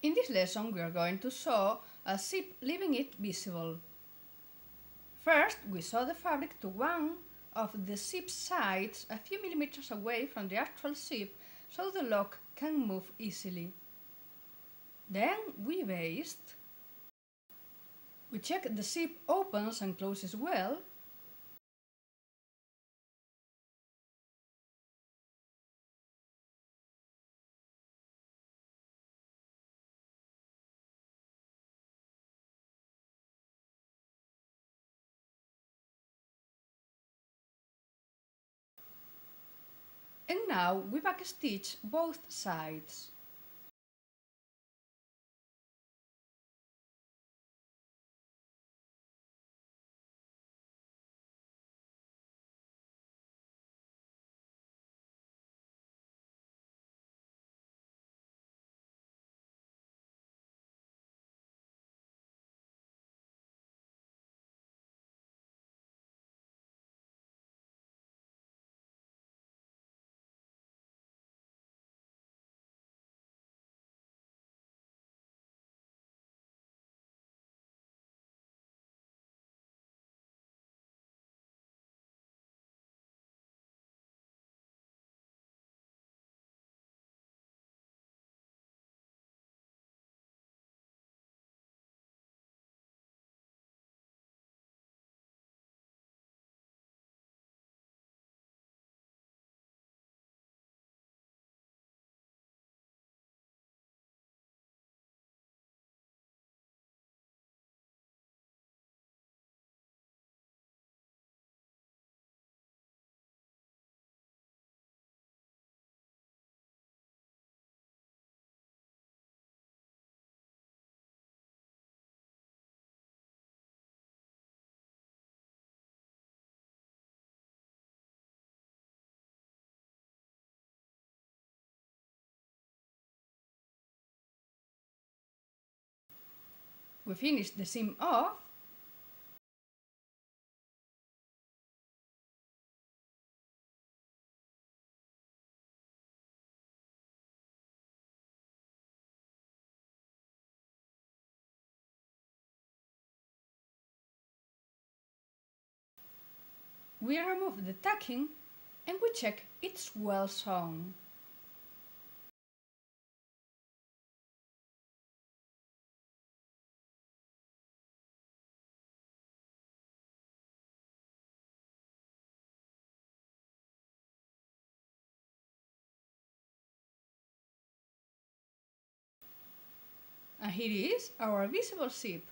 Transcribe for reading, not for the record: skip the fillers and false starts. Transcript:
In this lesson we are going to show a ship leaving it visible. First, we saw the fabric to one of the ship's sides a few millimeters away from the actual ship so the lock can move easily. Then we based. We check the ship opens and closes well. And now we backstitch both sides. We finish the seam off. We remove the tacking and we check it's well sewn. And here is our visible ship.